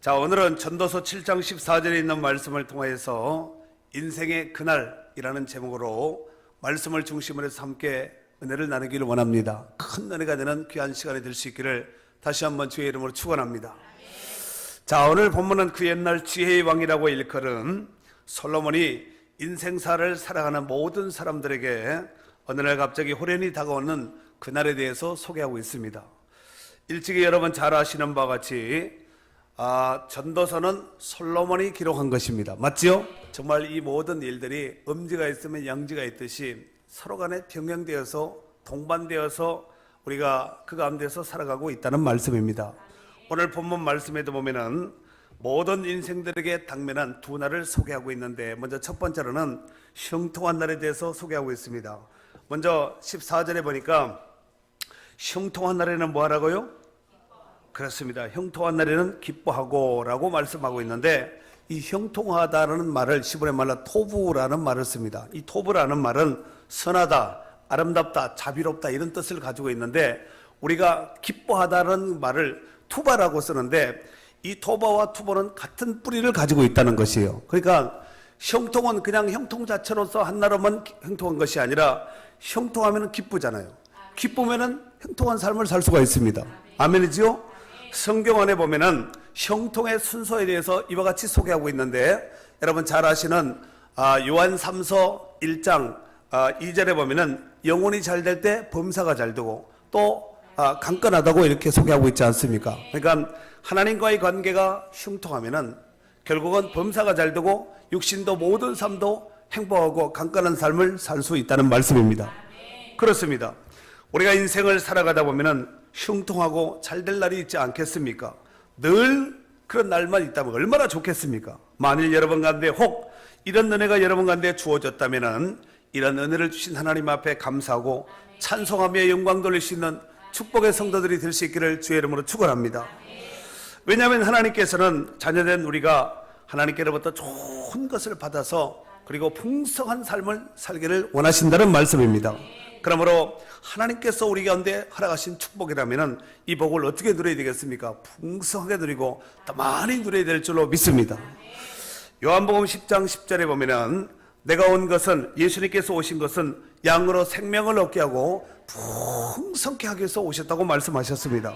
자, 오늘은 전도서 7장 14절에 있는 말씀을 통하여서 인생의 그날이라는 제목으로 말씀을 중심으로 해서 함께 은혜를 나누기를 원합니다. 큰 은혜가 되는 귀한 시간이 될 수 있기를 다시 한번 주의 이름으로 축원합니다. 자, 오늘 본문은 그 옛날 지혜의 왕이라고 일컬은 솔로몬이 인생사를 살아가는 모든 사람들에게 어느 날 갑자기 호련히 다가오는 그날에 대해서 소개하고 있습니다. 일찍이 여러분 잘 아시는 바와 같이 전도서는 솔로몬이 기록한 것입니다. 맞지요? 정말 이 모든 일들이 음지가 있으면 양지가 있듯이 서로 간에 병행되어서 동반되어서 우리가 그 가운데서 살아가고 있다는 말씀입니다. 오늘 본문 말씀에도 보면은 모든 인생들에게 당면한 두 날을 소개하고 있는데, 먼저 첫 번째로는 형통한 날에 대해서 소개하고 있습니다. 먼저 14절에 보니까 형통한 날에는 뭐 하라고요? 그렇습니다. 형통한 날에는 기뻐하고 라고 말씀하고 있는데, 이 형통하다라는 말을 시브리 말로 토부라는 말을 씁니다. 이 토부라는 말은 선하다, 아름답다, 자비롭다 이런 뜻을 가지고 있는데, 우리가 기뻐하다는 말을 투바라고 쓰는데, 이 토바와 투보는 같은 뿌리를 가지고 있다는 것이에요. 그러니까 형통은 그냥 형통 자체로서 한나라만 형통한 것이 아니라, 형통하면 기쁘잖아요. 기쁘면 형통한 삶을 살 수가 있습니다. 아멘이지요? 성경 안에 보면은 형통의 순서에 대해서 이와 같이 소개하고 있는데, 여러분 잘 아시는 요한 3서 1장 2절에 보면은 영혼이 잘 될 때 범사가 잘 되고 또 강건하다고 이렇게 소개하고 있지 않습니까? 그러니까 하나님과의 관계가 형통하면은 결국은 범사가 잘 되고 육신도 모든 삶도 행복하고 강건한 삶을 살 수 있다는 말씀입니다. 그렇습니다. 우리가 인생을 살아가다 보면은 형통하고 잘 될 날이 있지 않겠습니까? 늘 그런 날만 있다면 얼마나 좋겠습니까? 만일 여러분 가운데 혹 이런 은혜가 여러분 가운데 주어졌다면은, 이런 은혜를 주신 하나님 앞에 감사하고 찬송하며 영광 돌릴 수 있는 축복의 성도들이 될 수 있기를 주의 이름으로 축원합니다. 왜냐하면 하나님께서는 자녀된 우리가 하나님께로부터 좋은 것을 받아서 그리고 풍성한 삶을 살기를 원하신다는 말씀입니다. 그러므로 하나님께서 우리 가운데 허락하신 축복이라면 이 복을 어떻게 누려야 되겠습니까? 풍성하게 누리고 더 많이 누려야 될 줄로 믿습니다. 요한복음 10장 10절에 보면은 내가 온 것은, 예수님께서 오신 것은 양으로 생명을 얻게 하고 풍성케 하기 위해서 오셨다고 말씀하셨습니다.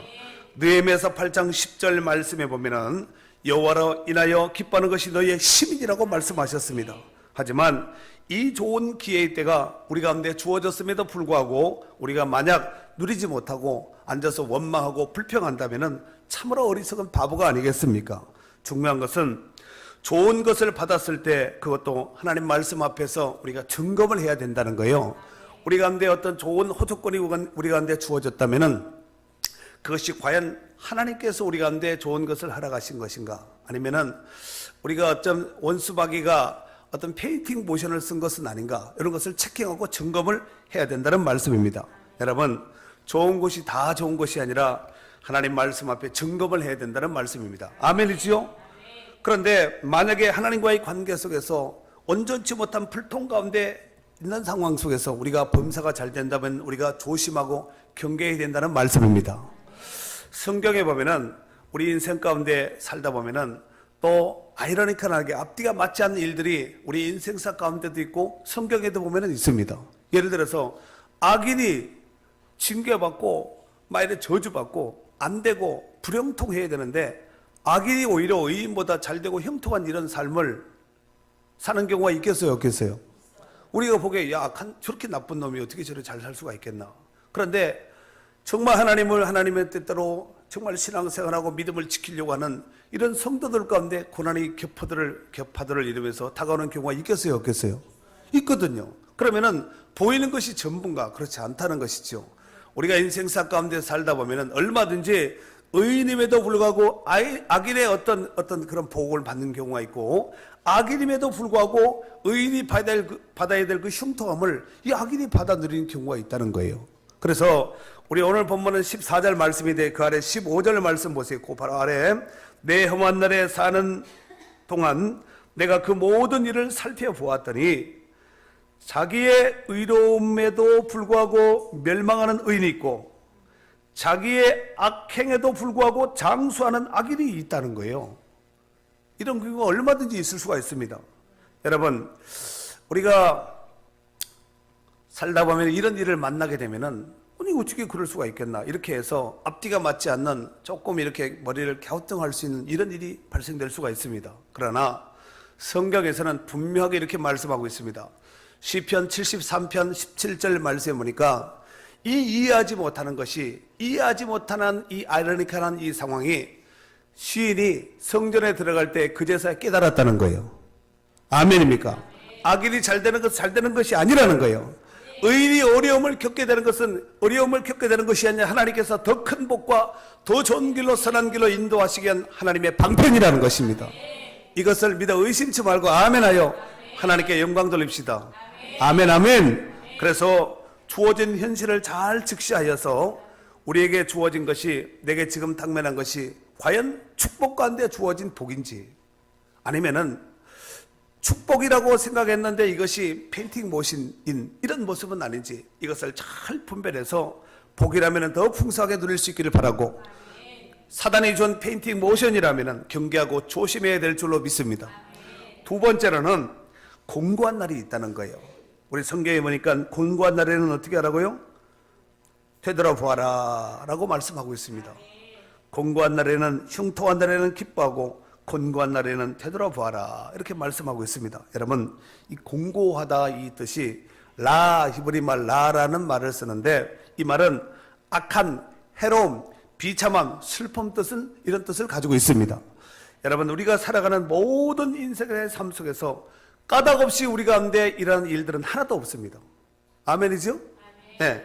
느헤미야서 8장 10절 말씀에 보면은 여호와로 인하여 기뻐하는 것이 너희의 시민이라고 말씀하셨습니다. 하지만 이 좋은 기회의 때가 우리 가운데 주어졌음에도 불구하고 우리가 만약 누리지 못하고 앉아서 원망하고 불평한다면 참으로 어리석은 바보가 아니겠습니까? 중요한 것은 좋은 것을 받았을 때 그것도 하나님 말씀 앞에서 우리가 증거를 해야 된다는 거예요. 우리 가운데 어떤 좋은 호조권이 우리 가운데 주어졌다면 그것이 과연 하나님께서 우리 가운데 좋은 것을 허락하신 것인가, 아니면은 우리가 어떤 원수마귀가 어떤 페인팅 모션을 쓴 것은 아닌가, 이런 것을 체킹하고 점검을 해야 된다는 말씀입니다. 여러분, 좋은 것이 다 좋은 것이 아니라 하나님 말씀 앞에 점검을 해야 된다는 말씀입니다. 아멘이지요? 그런데 만약에 하나님과의 관계 속에서 온전치 못한 불통 가운데 있는 상황 속에서 우리가 범사가 잘 된다면 우리가 조심하고 경계해야 된다는 말씀입니다. 성경에 보면은 우리 인생 가운데 살다 보면은 또 아이러니컬하게 앞뒤가 맞지 않는 일들이 우리 인생사 가운데도 있고 성경에도 보면은 있습니다. 예를 들어서 악인이 징계받고 막 이렇게 저주받고 안 되고 불형통해야 되는데, 악인이 오히려 의인보다 잘 되고 형통한 이런 삶을 사는 경우가 있겠어요, 없겠어요? 우리가 보기에 저렇게 나쁜 놈이 어떻게 저렇게 잘 살 수가 있겠나. 그런데 정말 하나님의 뜻대로 정말 신앙생활하고 믿음을 지키려고 하는 이런 성도들 가운데 고난이 격파들을 이루면서 다가오는 경우가 있겠어요, 없겠어요? 있거든요. 그러면은 보이는 것이 전부인가? 그렇지 않다는 것이죠. 우리가 인생사 가운데 살다 보면은 얼마든지 의인임에도 불구하고 악인의 어떤 그런 보복을 받는 경우가 있고, 악인임에도 불구하고 의인이 받아야 될 그 흉통함을 이 악인이 받아들이는 경우가 있다는 거예요. 그래서 우리 오늘 본문은 14절 말씀인데 그 아래 15절 말씀 보세요. 그 바로 아래, 내 험한 날에 사는 동안 내가 그 모든 일을 살펴보았더니 자기의 의로움에도 불구하고 멸망하는 의인이 있고 자기의 악행에도 불구하고 장수하는 악인이 있다는 거예요. 이런 경우가 얼마든지 있을 수가 있습니다. 여러분, 우리가 살다 보면 이런 일을 만나게 되면은 아니 어떻게 그럴 수가 있겠나 이렇게 해서 앞뒤가 맞지 않는 조금 이렇게 머리를 갸우뚱할 수 있는 이런 일이 발생될 수가 있습니다. 그러나 성경에서는 분명하게 이렇게 말씀하고 있습니다. 시편 73편 17절 말씀에 보니까 이해하지 못하는 것이, 이해하지 못하는 이 아이러니컬한 이 상황이 시인이 성전에 들어갈 때 그제서야 깨달았다는 거예요. 아멘입니까? 악인이 잘 되는 것이 아니라는 거예요. 의인이 어려움을 겪게 되는 것이 아니라 하나님께서 더 큰 복과 더 좋은 길로, 선한 길로 인도하시기 위한 하나님의 방편이라는 것입니다. 이것을 믿어 의심치 말고 아멘하여 하나님께 영광 돌립시다. 아멘, 아멘. 그래서 주어진 현실을 잘 직시하여서 우리에게 주어진 것이, 내게 지금 당면한 것이 과연 축복 가운데 주어진 복인지, 아니면은 축복이라고 생각했는데 이것이 페인팅 모신인 이런 모습은 아닌지, 이것을 잘 분별해서 복이라면 더 풍성하게 누릴 수 있기를 바라고, 사단이 준 페인팅 모션이라면 경계하고 조심해야 될 줄로 믿습니다. 두 번째로는 공고한 날이 있다는 거예요. 우리 성경에 보니까 공고한 날에는 어떻게 하라고요? 되돌아보아라 라고 말씀하고 있습니다. 공고한 날에는, 흉통한 날에는 기뻐하고 곤고한 날에는 되돌아보아라 이렇게 말씀하고 있습니다. 여러분, 이 공고하다 이 뜻이 히브리 말 라라는 말을 쓰는데, 이 말은 악한, 해로움, 비참함, 슬픔 뜻은, 이런 뜻을 가지고 있습니다. 여러분, 우리가 살아가는 모든 인생의 삶 속에서 까닭없이 우리 가운데 일어나는 일들은 하나도 없습니다. 아멘이죠? 네.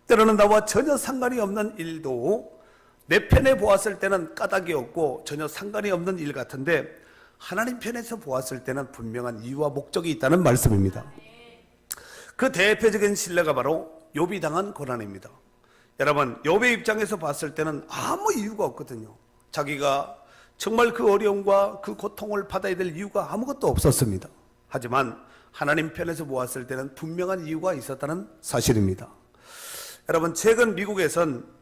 때로는 나와 전혀 상관이 없는 일도 내 편에 보았을 때는 까닭이 없고 전혀 상관이 없는 일 같은데, 하나님 편에서 보았을 때는 분명한 이유와 목적이 있다는 말씀입니다. 그 대표적인 신뢰가 바로 욥이 당한 고난입니다. 여러분, 욥의 입장에서 봤을 때는 아무 이유가 없거든요. 자기가 정말 그 어려움과 그 고통을 받아야 될 이유가 아무것도 없었습니다. 하지만 하나님 편에서 보았을 때는 분명한 이유가 있었다는 사실입니다. 여러분, 최근 미국에선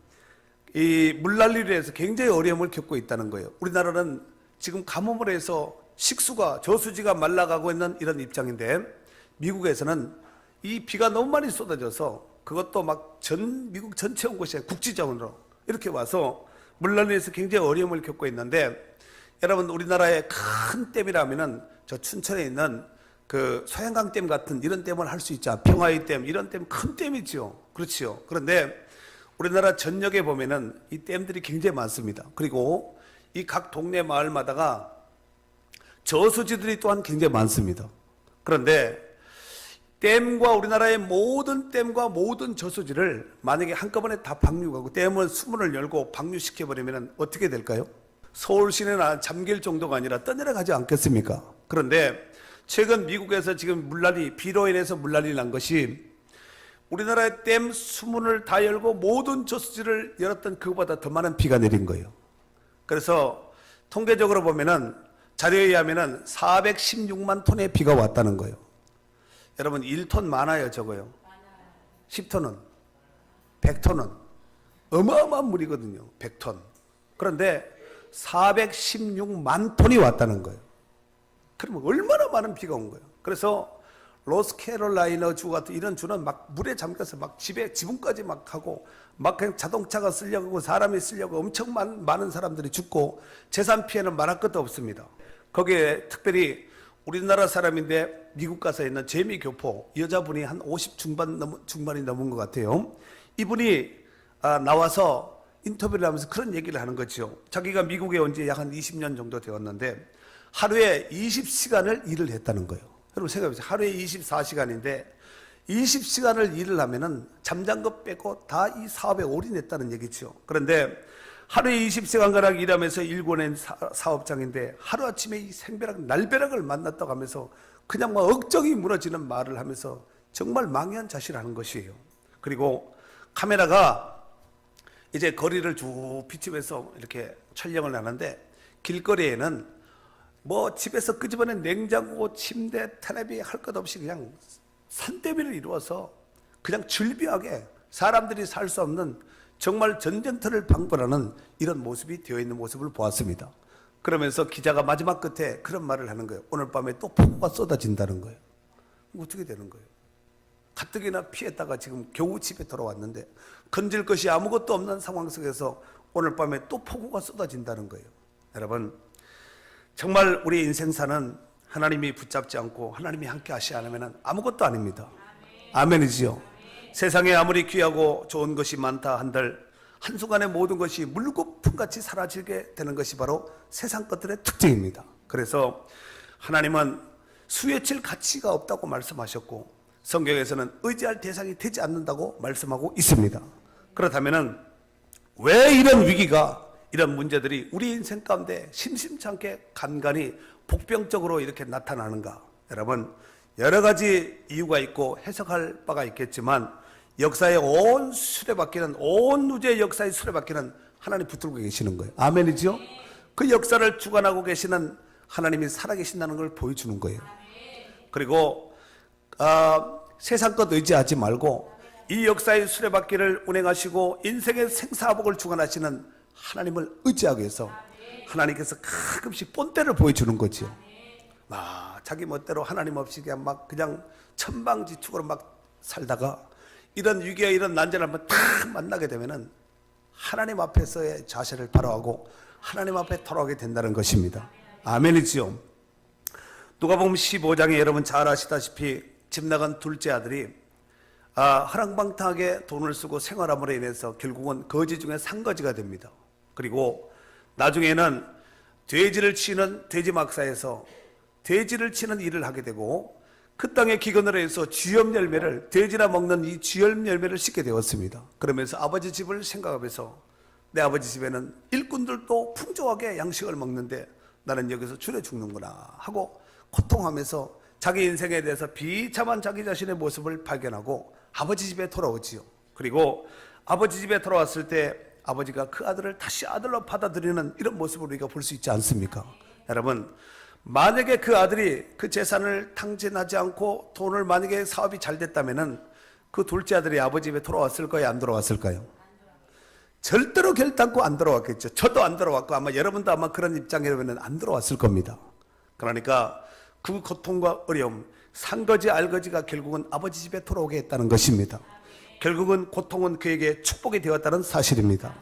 이 물난리로 해서 굉장히 어려움을 겪고 있다는 거예요. 우리나라는 지금 가뭄을 해서 식수가, 저수지가 말라가고 있는 이런 입장인데, 미국에서는 이 비가 너무 많이 쏟아져서 그것도 막 미국 전체 온 곳이 국지자원으로 이렇게 와서 물난리에서 굉장히 어려움을 겪고 있는데, 여러분, 우리나라의 큰 댐이라면은 저 춘천에 있는 그 소양강 댐 같은 이런 댐을 할 수 있죠. 평화의 댐, 이런 댐 큰 댐이죠. 그렇지요. 그런데 우리나라 전역에 보면은 이 댐들이 굉장히 많습니다. 그리고 이 각 동네 마을마다가 저수지들이 또한 굉장히 많습니다. 그런데 댐과, 우리나라의 모든 댐과 모든 저수지를 만약에 한꺼번에 다 방류하고 댐을 수문을 열고 방류시켜버리면 어떻게 될까요? 서울 시내나 잠길 정도가 아니라 떠내려가지 않겠습니까? 그런데 최근 미국에서 지금 비로 인해서 물난리 난 것이, 우리나라의 댐 수문을 다 열고 모든 저수지를 열었던 그것보다 더 많은 비가 내린 거예요. 그래서 통계적으로 보면은, 자료에 의하면은 416만 톤의 비가 왔다는 거예요. 여러분, 1톤 많아요, 적어요? 10톤은? 100톤은? 어마어마한 물이거든요, 100톤. 그런데 416만 톤이 왔다는 거예요. 그러면 얼마나 많은 비가 온 거예요. 그래서 로스캐롤라이나 주 같은 이런 주는 막 물에 잠겨서 막 지붕까지 막 하고, 막 그냥 자동차가 쓰려고, 사람이 쓰려고 엄청 많은 사람들이 죽고, 재산 피해는 말할 것도 없습니다. 거기에 특별히 우리나라 사람인데 미국 가서 있는 제미 교포 여자분이 한 50 중반이 넘은 것 같아요. 이분이 나와서 인터뷰를 하면서 그런 얘기를 하는 거죠. 자기가 미국에 온 지 약 한 20년 정도 되었는데 하루에 20시간을 일을 했다는 거예요. 여러분 생각해보세요. 하루에 24시간인데 20시간을 일을 하면은 잠잔 것 빼고 다 이 사업에 올인했다는 얘기죠. 그런데 하루에 20시간가량 일하면서 일궈낸 사업장인데 하루아침에 이 생벼락, 날벼락을 만났다고 하면서 그냥 막 억정이 무너지는 말을 하면서 정말 망연자실하는 것이에요. 그리고 카메라가 이제 거리를 쭉 비추면서 이렇게 촬영을 하는데, 길거리에는 뭐 집에서 끄집어낸 냉장고, 침대, 텔레비 할 것 없이 그냥 산더미를 이루어서 그냥 즐비하게 사람들이 살 수 없는 정말 전쟁터를 방불하는 이런 모습이 되어 있는 모습을 보았습니다. 그러면서 기자가 마지막 끝에 그런 말을 하는 거예요. 오늘 밤에 또 폭우가 쏟아진다는 거예요. 어떻게 되는 거예요? 가뜩이나 피했다가 지금 겨우 집에 돌아왔는데 건질 것이 아무것도 없는 상황 속에서 오늘 밤에 또 폭우가 쏟아진다는 거예요. 여러분, 정말 우리 인생사는 하나님이 붙잡지 않고 하나님이 함께 하시 않으면 아무것도 아닙니다. 아멘이지요. 세상에 아무리 귀하고 좋은 것이 많다 한들 한순간에 모든 것이 물거품같이 사라지게 되는 것이 바로 세상 것들의 특징입니다. 그래서 하나님은 수혜칠 가치가 없다고 말씀하셨고 성경에서는 의지할 대상이 되지 않는다고 말씀하고 있습니다. 그렇다면 왜 이런 위기가, 이런 문제들이 우리 인생 가운데 심심찮게 간간히 복병적으로 이렇게 나타나는가? 여러분, 여러 가지 이유가 있고 해석할 바가 있겠지만 역사의 온 수레바퀴는, 온 우주의 역사의 수레바퀴는 하나님 붙들고 계시는 거예요. 아멘이죠? 그 역사를 주관하고 계시는 하나님이 살아계신다는 걸 보여주는 거예요. 그리고 세상 것 의지하지 말고 이 역사의 수레바퀴를 운행하시고 인생의 생사복을 주관하시는 하나님을 의지하기 위해서 하나님께서 가끔씩 본때를 보여주는 거죠. 자기 멋대로 하나님 없이 그냥 천방지축으로 막 살다가 이런 위기와 이런 난제를 한번 딱 만나게 되면은 하나님 앞에서의 자세를 바로하고 하나님 앞에 돌아오게 된다는 것입니다. 아멘이지요. 누가복음 15장에 여러분 잘 아시다시피 집 나간 둘째 아들이 허랑방탕하게 돈을 쓰고 생활함으로 인해서 결국은 거지 중에 상거지가 됩니다. 그리고 나중에는 돼지를 치는 돼지막사에서 돼지를 치는 일을 하게 되고 그 땅의 기근으로 해서 쥐염 열매를, 돼지나 먹는 이 쥐염 열매를 씻게 되었습니다. 그러면서 아버지 집을 생각하면서 내 아버지 집에는 일꾼들도 풍족하게 양식을 먹는데 나는 여기서 줄여 죽는구나 하고 고통하면서 자기 인생에 대해서 비참한 자기 자신의 모습을 발견하고 아버지 집에 돌아오지요. 그리고 아버지 집에 돌아왔을 때 아버지가 그 아들을 다시 아들로 받아들이는 이런 모습을 우리가 볼 수 있지 않습니까? 여러분, 만약에 그 아들이 그 재산을 탕진하지 않고 돈을, 만약에 사업이 잘 됐다면은 그 둘째 아들이 아버지 집에 돌아왔을까요? 안 돌아왔을까요? 절대로 결단코 안 돌아왔겠죠. 저도 안 돌아왔고 아마 여러분도 아마 그런 입장이라면 안 돌아왔을 겁니다. 그러니까 그 고통과 어려움, 산거지 알거지가 결국은 아버지 집에 돌아오게 했다는 것입니다. 결국은 고통은 그에게 축복이 되었다는 사실입니다.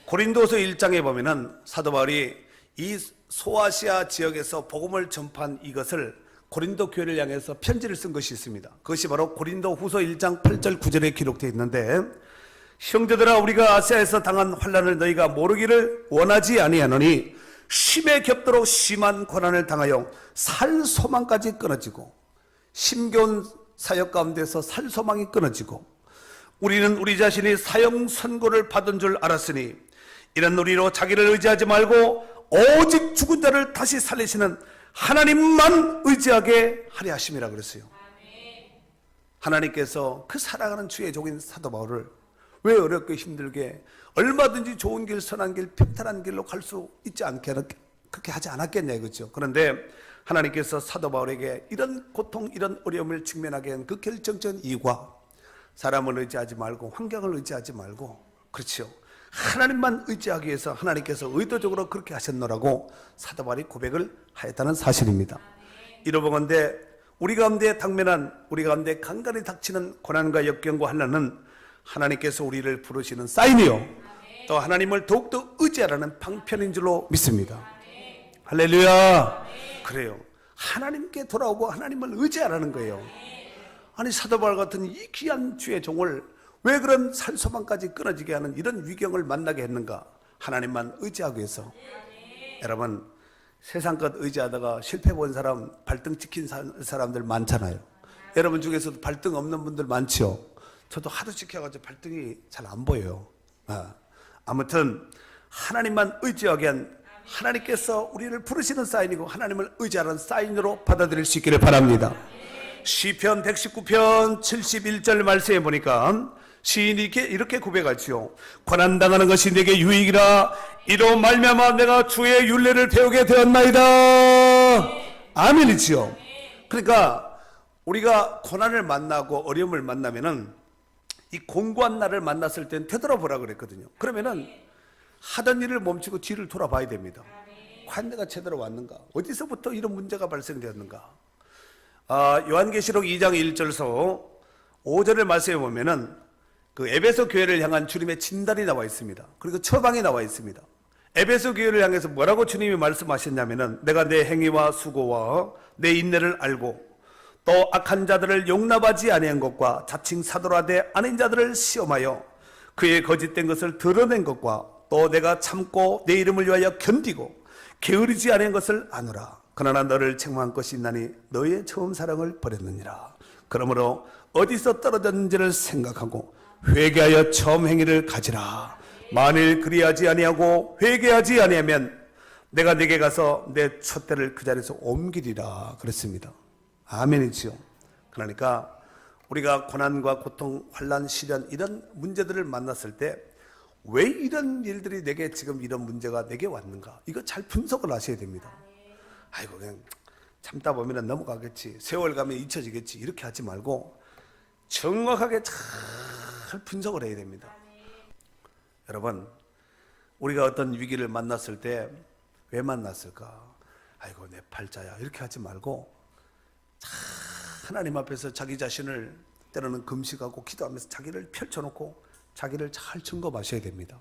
고린도서 1장에 보면은 사도 바울이 이 소아시아 지역에서 복음을 전파한 이것을 고린도 교회를 향해서 편지를 쓴 것이 있습니다. 그것이 바로 고린도 후서 1장 8절 9절에 기록되어 있는데, 형제들아, 우리가 아시아에서 당한 환난을 너희가 모르기를 원하지 아니하노니 심에 겹도록 심한 고난을 당하여 살 소망까지 끊어지고, 심겨운 사역 가운데서 살 소망이 끊어지고, 우리는 우리 자신이 사형 선고를 받은 줄 알았으니 이런 우리로 자기를 의지하지 말고 오직 죽은 자를 다시 살리시는 하나님만 의지하게 하려 하심이라 그랬어요. 하나님께서 그 사랑하는 주의 종인 사도 바울을 왜 어렵게 힘들게, 얼마든지 좋은 길, 선한 길, 평탄한 길로 갈 수 있지 않게 그렇게 하지 않았겠냐 이거죠. 그런데 하나님께서 사도 바울에게 이런 고통, 이런 어려움을 직면하게 한 그 결정적인 이유가 사람을 의지하지 말고 환경을 의지하지 말고, 그렇죠, 하나님만 의지하기 위해서 하나님께서 의도적으로 그렇게 하셨노라고 사도 바울이 고백을 하였다는 사실입니다. 이러보건대 우리 가운데 당면한, 우리 가운데 간간히 닥치는 고난과 역경과 환난은 하나님께서 우리를 부르시는 사인이요, 또 하나님을 더욱더 의지하라는 방편인 줄로 믿습니다. 할렐루야. 그래요, 하나님께 돌아오고 하나님을 의지하라는 거예요. 아니, 사도 바울 같은 이 귀한 주의 종을 왜 그런 산소망까지 끊어지게 하는 이런 위경을 만나게 했는가? 하나님만 의지하기 위해서. 여러분, 세상 것 의지하다가 실패 본 사람, 발등 찍힌 사람들 많잖아요. 여러분 중에서도 발등 없는 분들 많죠. 저도 하도 지켜가지고 발등이 잘 안 보여요. 아무튼 하나님만 의지하게 한, 하나님께서 우리를 부르시는 사인이고 하나님을 의지하는 사인으로 받아들일 수 있기를 바랍니다. 시편 119편 71절 말씀에 보니까 시인이 이렇게 고백하지요. 고난당하는 것이 내게 유익이라, 이로 말미암아 내가 주의 율례를 배우게 되었나이다. 아멘이지요. 그러니까 우리가 고난을 만나고 어려움을 만나면은 이 공고한 날을 만났을 땐 되돌아보라 그랬거든요. 그러면은 하던 일을 멈추고 뒤를 돌아봐야 됩니다. 과연 내가 제대로 왔는가? 어디서부터 이런 문제가 발생되었는가? 요한계시록 2장 1절서 5절의 말씀에 보면은 그 에베소 교회를 향한 주님의 진단이 나와 있습니다. 그리고 처방이 나와 있습니다. 에베소 교회를 향해서 뭐라고 주님이 말씀하셨냐면은 내가 내 행위와 수고와 내 인내를 알고 또 악한 자들을 용납하지 아니한 것과 자칭 사도라되 아닌 자들을 시험하여 그의 거짓된 것을 드러낸 것과 또 내가 참고 내 이름을 위하여 견디고 게으르지 아니한 것을 아노라. 그러나 너를 책망한 것이 있나니 너의 처음 사랑을 버렸느니라. 그러므로 어디서 떨어졌는지를 생각하고 회개하여 처음 행위를 가지라. 만일 그리하지 아니하고 회개하지 아니하면 내가 네게 가서 내 촛대를 그 자리에서 옮기리라 그랬습니다. 아멘이지요. 그러니까 우리가 고난과 고통, 환난, 시련 이런 문제들을 만났을 때 왜 이런 일들이 내게 지금 이런 문제가 내게 왔는가? 이거 잘 분석을 하셔야 됩니다. 아이고 그냥 참다 보면 넘어가겠지. 세월 가면 잊혀지겠지. 이렇게 하지 말고 정확하게 잘 분석을 해야 됩니다. 여러분, 우리가 어떤 위기를 만났을 때 왜 만났을까? 아이고 내 팔자야. 이렇게 하지 말고 하나님 앞에서 자기 자신을 때로는 금식하고 기도하면서 자기를 펼쳐놓고 자기를 잘 점검하셔야 됩니다.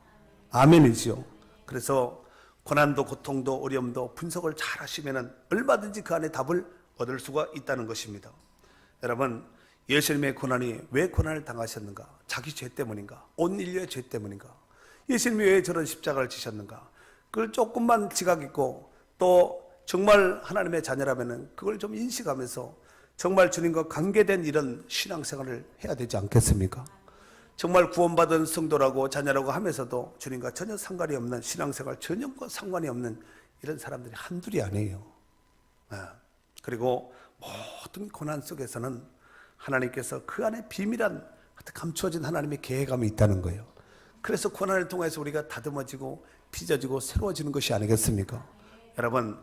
아멘이지요. 그래서 고난도 고통도 어려움도 분석을 잘 하시면 얼마든지 그 안에 답을 얻을 수가 있다는 것입니다. 여러분, 예수님의 고난이 왜 고난을 당하셨는가? 자기 죄 때문인가? 온 인류의 죄 때문인가? 예수님이 왜 저런 십자가를 지셨는가? 그걸 조금만 지각 있고 또 정말 하나님의 자녀라면 그걸 좀 인식하면서 정말 주님과 관계된 이런 신앙생활을 해야 되지 않겠습니까? 정말 구원받은 성도라고 자녀라고 하면서도 주님과 전혀 상관이 없는 신앙생활 전혀 상관이 없는 이런 사람들이 한둘이 아니에요. 그리고 모든 고난 속에서는 하나님께서 그 안에 비밀한 감추어진 하나님의 계획감이 있다는 거예요. 그래서 고난을 통해서 우리가 다듬어지고 빚어지고 새로워지는 것이 아니겠습니까? 여러분,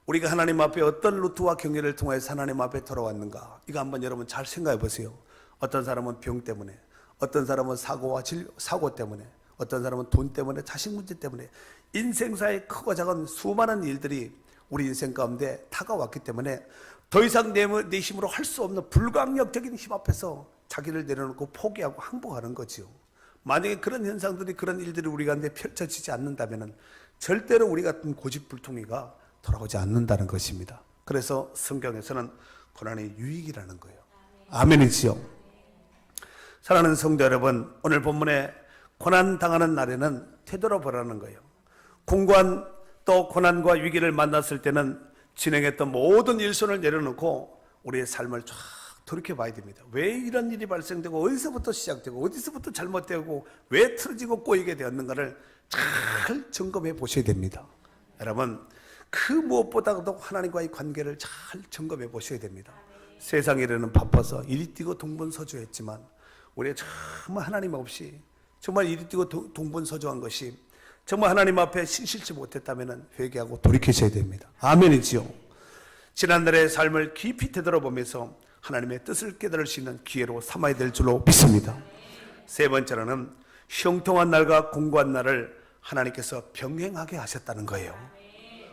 우리가 하나님 앞에 어떤 루트와 경계를 통해서 하나님 앞에 돌아왔는가? 이거 한번 여러분 잘 생각해 보세요. 어떤 사람은 병 때문에, 어떤 사람은 사고 때문에, 어떤 사람은 돈 때문에, 자식 문제 때문에 인생사의 크고 작은 수많은 일들이 우리 인생 가운데 다가왔기 때문에 더 이상 내 힘으로 할 수 없는 불가항력적인 힘 앞에서 자기를 내려놓고 포기하고 항복하는 거지요. 만약에 그런 현상들이 그런 일들이 우리 가운데 펼쳐지지 않는다면 절대로 우리 같은 고집불통이가 돌아오지 않는다는 것입니다. 그래서 성경에서는 고난의 유익이라는 거예요. 아멘이지요. 사랑하는 성도 여러분, 오늘 본문에 고난 당하는 날에는 되돌아보라는 거예요. 공고한 또 고난과 위기를 만났을 때는 진행했던 모든 일손을 내려놓고 우리의 삶을 쫙 돌이켜봐야 됩니다. 왜 이런 일이 발생되고 어디서부터 시작되고 어디서부터 잘못되고 왜 틀어지고 꼬이게 되었는가를 잘 점검해 보셔야 됩니다. 여러분, 그 무엇보다도 하나님과의 관계를 잘 점검해 보셔야 됩니다. 세상 일에는 바빠서 이리 뛰고 동분서주했지만 우리가 정말 하나님 없이 정말 이리 뛰고 동분서주한 것이 정말 하나님 앞에 신실치 못했다면 회개하고 돌이키셔야 됩니다. 아멘이지요. 지난날의 삶을 깊이 되돌아보면서 하나님의 뜻을 깨달을 수 있는 기회로 삼아야 될 줄로 믿습니다. 세 번째로는 형통한 날과 공고한 날을 하나님께서 병행하게 하셨다는 거예요.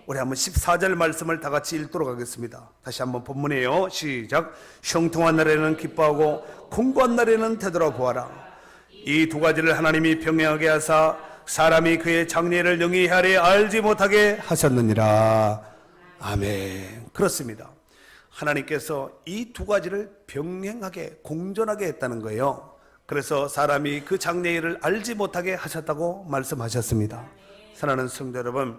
우리 한번 14절 말씀을 다 같이 읽도록 하겠습니다. 다시 한번 본문이에요. 시작. 형통한 날에는 기뻐하고 공고한 날에는 되돌아보아라. 이 두 가지를 하나님이 병행하게 하사 사람이 그의 장래를 영이 헤아려 알지 못하게 하셨느니라. 아멘. 그렇습니다. 하나님께서 이 두 가지를 병행하게 공존하게 했다는 거예요. 그래서 사람이 그 장래일을 알지 못하게 하셨다고 말씀하셨습니다. 사랑하는 성도 여러분,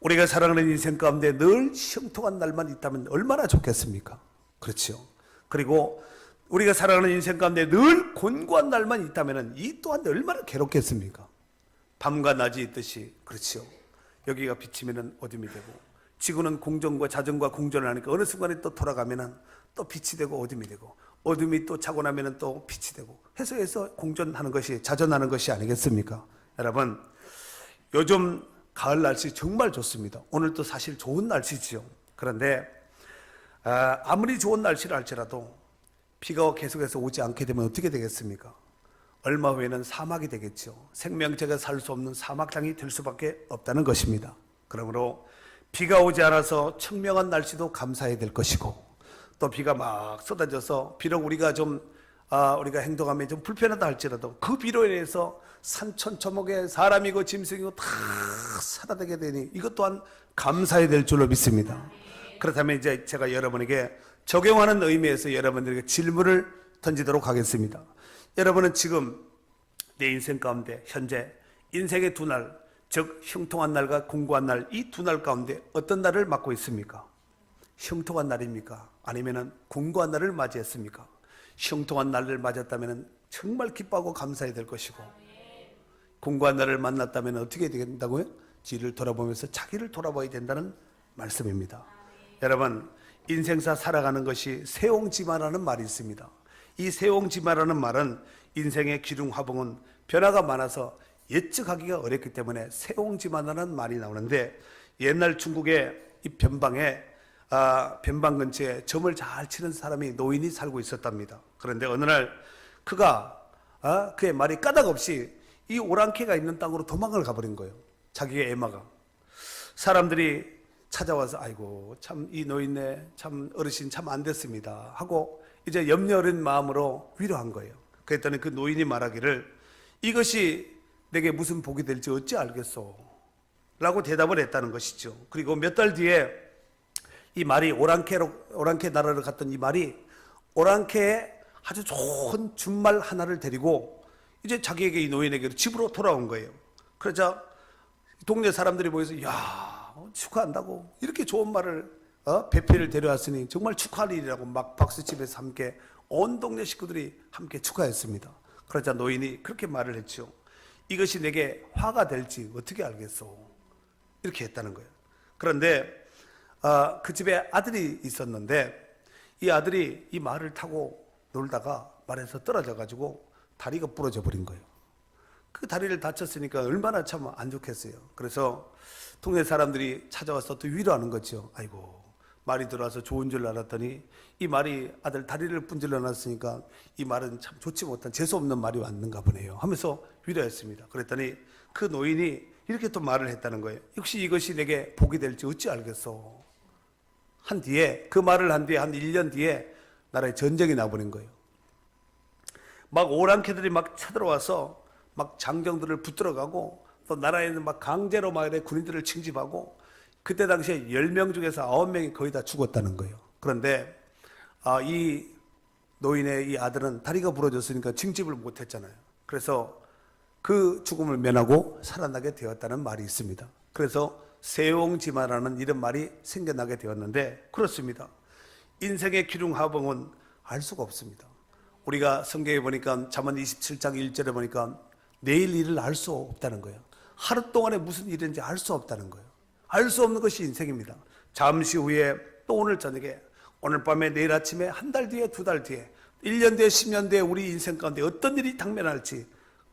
우리가 살아가는 인생 가운데 늘 형통한 날만 있다면 얼마나 좋겠습니까? 그렇죠. 그리고 우리가 살아가는 인생 가운데 늘 곤고한 날만 있다면 이 또한 얼마나 괴롭겠습니까? 밤과 낮이 있듯이. 그렇죠. 여기가 비치면 어둠이 되고 지구는 공전과 자전과 공전을 하니까 어느 순간에 또 돌아가면 또 빛이 되고 어둠이 되고 어둠이 또 자고 나면 또 빛이 되고 해서 공전하는 것이 자전하는 것이 아니겠습니까? 여러분, 요즘 가을 날씨 정말 좋습니다. 오늘도 사실 좋은 날씨지요. 그런데 아무리 좋은 날씨를 할지라도 비가 계속해서 오지 않게 되면 어떻게 되겠습니까? 얼마 후에는 사막이 되겠죠. 생명체가 살 수 없는 사막 땅이 될 수밖에 없다는 것입니다. 그러므로 비가 오지 않아서 청명한 날씨도 감사해야 될 것이고, 또 비가 막 쏟아져서 비록 우리가 우리가 행동하면 좀 불편하다 할지라도 그 비로 인해서 산천초목에 사람이고 짐승이고 다 살아나게 되니 이것 또한 감사해야 될 줄로 믿습니다. 그렇다면 이제 제가 여러분에게 적용하는 의미에서 여러분들에게 질문을 던지도록 하겠습니다. 여러분은 지금 내 인생 가운데 현재 인생의 두 날, 즉 형통한 날과 공고한 날, 이 두 날 가운데 어떤 날을 맞고 있습니까? 형통한 날입니까? 아니면 공고한 날을 맞이했습니까? 형통한 날을 맞았다면 정말 기뻐하고 감사해야 될 것이고, 공고한 날을 만났다면 어떻게 된다고요? 뒤를 돌아보면서 자기를 돌아봐야 된다는 말씀입니다. 여러분, 인생사 살아가는 것이 세옹지마라는 말이 있습니다. 이 세옹지마라는 말은 인생의 기둥화봉은 변화가 많아서 예측하기가 어렵기 때문에 세옹지마라는 말이 나오는데, 옛날 중국의 이 변방에 변방 근처에 점을 잘 치는 사람이 노인이 살고 있었답니다. 그런데 어느 날 그의 말이 까닭없이 이 오랑캐가 있는 땅으로 도망을 가버린 거예요. 자기의 애마가. 사람들이 찾아와서 아이고 참 이 노인네 참 어르신 참 안 됐습니다 하고 이제 염려 어린 마음으로 위로한 거예요. 그랬더니 그 노인이 말하기를 이것이 내게 무슨 복이 될지 어찌 알겠소 라고 대답을 했다는 것이죠. 그리고 몇 달 뒤에 이 말이 오랑캐 나라를 갔던 이 말이 오랑캐의 아주 좋은 준말 하나를 데리고 이제 자기에게 이 노인에게 집으로 돌아온 거예요. 그러자 동네 사람들이 모여서 야 축하한다고 이렇게 좋은 말을 배필을 데려왔으니 정말 축하할 일이라고 막 박수치면서 함께 온 동네 식구들이 함께 축하했습니다. 그러자 노인이 그렇게 말을 했죠. 이것이 내게 화가 될지 어떻게 알겠소 이렇게 했다는 거예요. 그런데 그 집에 아들이 있었는데 이 아들이 이 말을 타고 놀다가 말에서 떨어져 가지고 다리가 부러져 버린 거예요. 그 다리를 다쳤으니까 얼마나 참 안 좋겠어요. 그래서 동네 사람들이 찾아와서 또 위로하는 거죠. 아이고 말이 들어와서 좋은 줄 알았더니 이 말이 아들 다리를 분질러 놨으니까 이 말은 참 좋지 못한 재수없는 말이 왔는가 보네요 하면서 위로했습니다. 그랬더니 그 노인이 이렇게 또 말을 했다는 거예요. 역시 이것이 내게 복이 될지 어찌 알겠소. 한 뒤에 그 말을 한 뒤에 한 1년 뒤에 나라에 전쟁이 나버린 거예요. 막 오랑캐들이 막 쳐들어와서 막 장정들을 붙들어가고 또 나라에는 막 강제로 막 군인들을 징집하고 그때 당시에 10명 중에서 9명이 거의 다 죽었다는 거예요. 그런데 이 노인의 이 아들은 다리가 부러졌으니까 징집을 못했잖아요. 그래서 그 죽음을 면하고 살아나게 되었다는 말이 있습니다. 그래서 세옹지마라는 이런 말이 생겨나게 되었는데 그렇습니다. 인생의 기둥하봉은 알 수가 없습니다. 우리가 성경에 보니까 잠언 27장 1절에 보니까 내일 일을 알 수 없다는 거예요. 하루 동안에 무슨 일인지 알 수 없다는 거예요. 알 수 없는 것이 인생입니다. 잠시 후에 또 오늘 저녁에 오늘 밤에 내일 아침에 한 달 뒤에 두 달 뒤에 1년 뒤에 10년 뒤에 우리 인생 가운데 어떤 일이 당면할지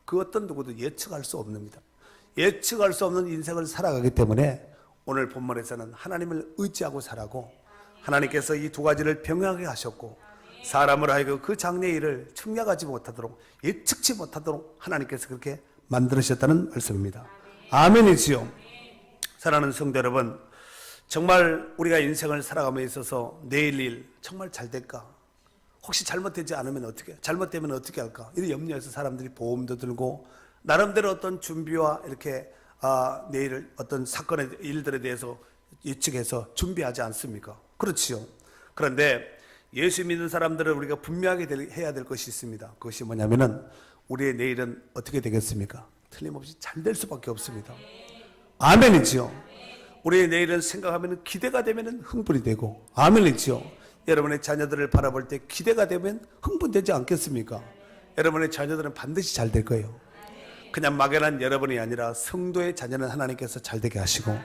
그 어떤 누구도 예측할 수 없습니다. 예측할 수 없는 인생을 살아가기 때문에 오늘 본문에서는 하나님을 의지하고 살아고 하나님께서 이 두 가지를 병행하게 하셨고 사람을 하여금 그 장래의 일을 청량하지 못하도록 예측치 못하도록 하나님께서 그렇게 만들으셨다는 말씀입니다. 아멘이지요. 사랑하는 성도 여러분, 정말 우리가 인생을 살아감에 있어서 내일 일 정말 잘 될까? 혹시 잘못되지 않으면 어떻게? 잘못되면 어떻게 할까? 이런 염려해서 사람들이 보험도 들고 나름대로 어떤 준비와 이렇게 내일 어떤 사건의 일들에 대해서 예측해서 준비하지 않습니까? 그렇지요. 그런데 예수 믿는 사람들은 우리가 분명하게 해야 될 것이 있습니다. 그것이 뭐냐면은 우리의 내일은 어떻게 되겠습니까? 틀림없이 잘 될 수밖에 없습니다. 아멘이지요. 우리의 내일은 생각하면 기대가 되면 흥분이 되고 아멘이지요. 여러분의 자녀들을 바라볼 때 기대가 되면 흥분되지 않겠습니까? 여러분의 자녀들은 반드시 잘 될 거예요. 그냥 막연한 여러분이 아니라 성도의 자녀는 하나님께서 잘 되게 하시고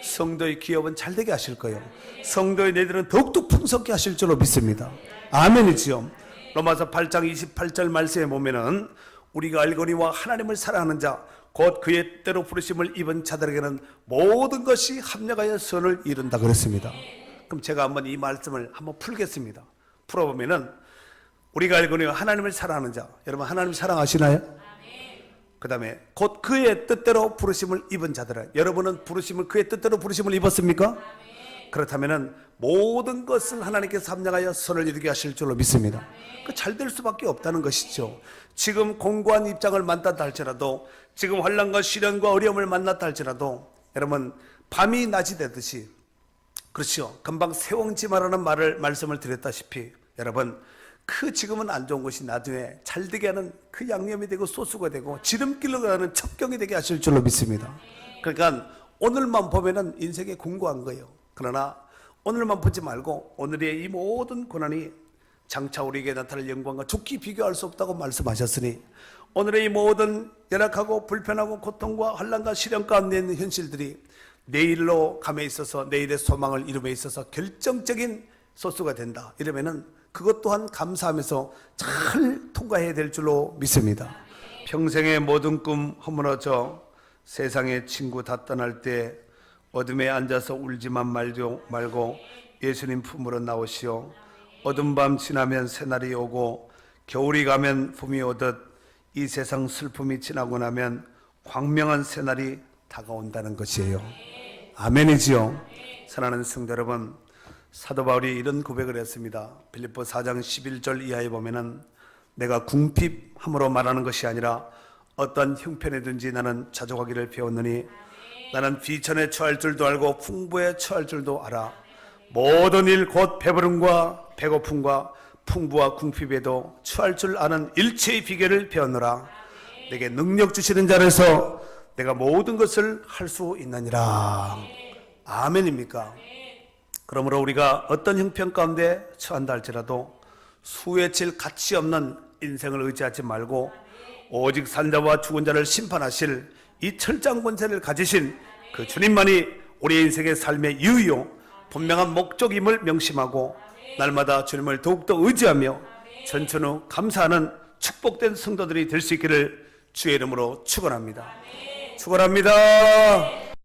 성도의 기업은 잘 되게 하실 거예요. 성도의 내들은 더욱더 풍성케 하실 줄로 믿습니다. 아멘이지요. 로마서 8장 28절 말씀에 보면은 우리가 알거니와 하나님을 사랑하는 자 곧 그의 때로 부르심을 입은 자들에게는 모든 것이 합력하여 선을 이룬다 그랬습니다. 그럼 제가 한번 이 말씀을 한번 풀겠습니다. 풀어보면은 우리가 알거니와 하나님을 사랑하는 자, 여러분 하나님 사랑하시나요? 그 다음에 곧 그의 뜻대로 부르심을 입은 자들은, 여러분은 부르심을, 그의 뜻대로 부르심을 입었습니까? 그렇다면 모든 것을 하나님께서 합력하여 선을 이루게 하실 줄로 믿습니다. 잘 될 수밖에 없다는 것이죠. 지금 공고한 입장을 만났다 할지라도, 지금 환난과 시련과 어려움을 만났다 할지라도, 여러분 밤이 낮이 되듯이, 그렇죠, 금방 세옹지마라는 말씀을 드렸다시피, 여러분 그 지금은 안 좋은 것이 나중에 잘 되게 하는 그 양념이 되고 소스가 되고 지름길로 가는 첩경이 되게 하실 줄로 믿습니다. 그러니까 오늘만 보면은 인생이 공고한 거예요. 그러나 오늘만 보지 말고 오늘의 이 모든 고난이 장차 우리에게 나타날 영광과 좋게 비교할 수 없다고 말씀하셨으니, 오늘의 이 모든 열악하고 불편하고 고통과 환난과 시련 가운데 있는 현실들이 내일로 감에 있어서, 내일의 소망을 이룸에 있어서 결정적인 소스가 된다. 이러면은 그것 또한 감사하면서 잘 통과해야 될 줄로 믿습니다. 평생의 모든 꿈 허물어져 세상의 친구 다 떠날 때 어둠에 앉아서 울지만 말고 예수님 품으로 나오시오. 어둠 밤 지나면 새날이 오고 겨울이 가면 봄이 오듯 이 세상 슬픔이 지나고 나면 광명한 새날이 다가온다는 것이에요. 아멘이지요. 사랑하는 성도 여러분, 사도 바울이 이런 고백을 했습니다. 빌립보 4장 11절 이하에 보면은, 내가 궁핍함으로 말하는 것이 아니라 어떤 형편이든지 나는 자족하기를 배웠느니 나는 비천에 처할 줄도 알고 풍부에 처할 줄도 알아. 모든 일 곧 배부름과 배고픔과 풍부와 궁핍에도 처할 줄 아는 일체의 비결을 배웠노라. 내게 능력 주시는 자라서 내가 모든 것을 할 수 있느니라. 아멘입니까? 그러므로 우리가 어떤 형편 가운데 처한다 할지라도 수에칠 가치 없는 인생을 의지하지 말고 오직 산 자와 죽은 자를 심판하실 이 철장 권세를 가지신 그 주님만이 우리 인생의 삶의 이유요 분명한 목적임을 명심하고 날마다 주님을 더욱더 의지하며 전천후 감사하는 축복된 성도들이 될 수 있기를 주의 이름으로 축원합니다. 축원합니다.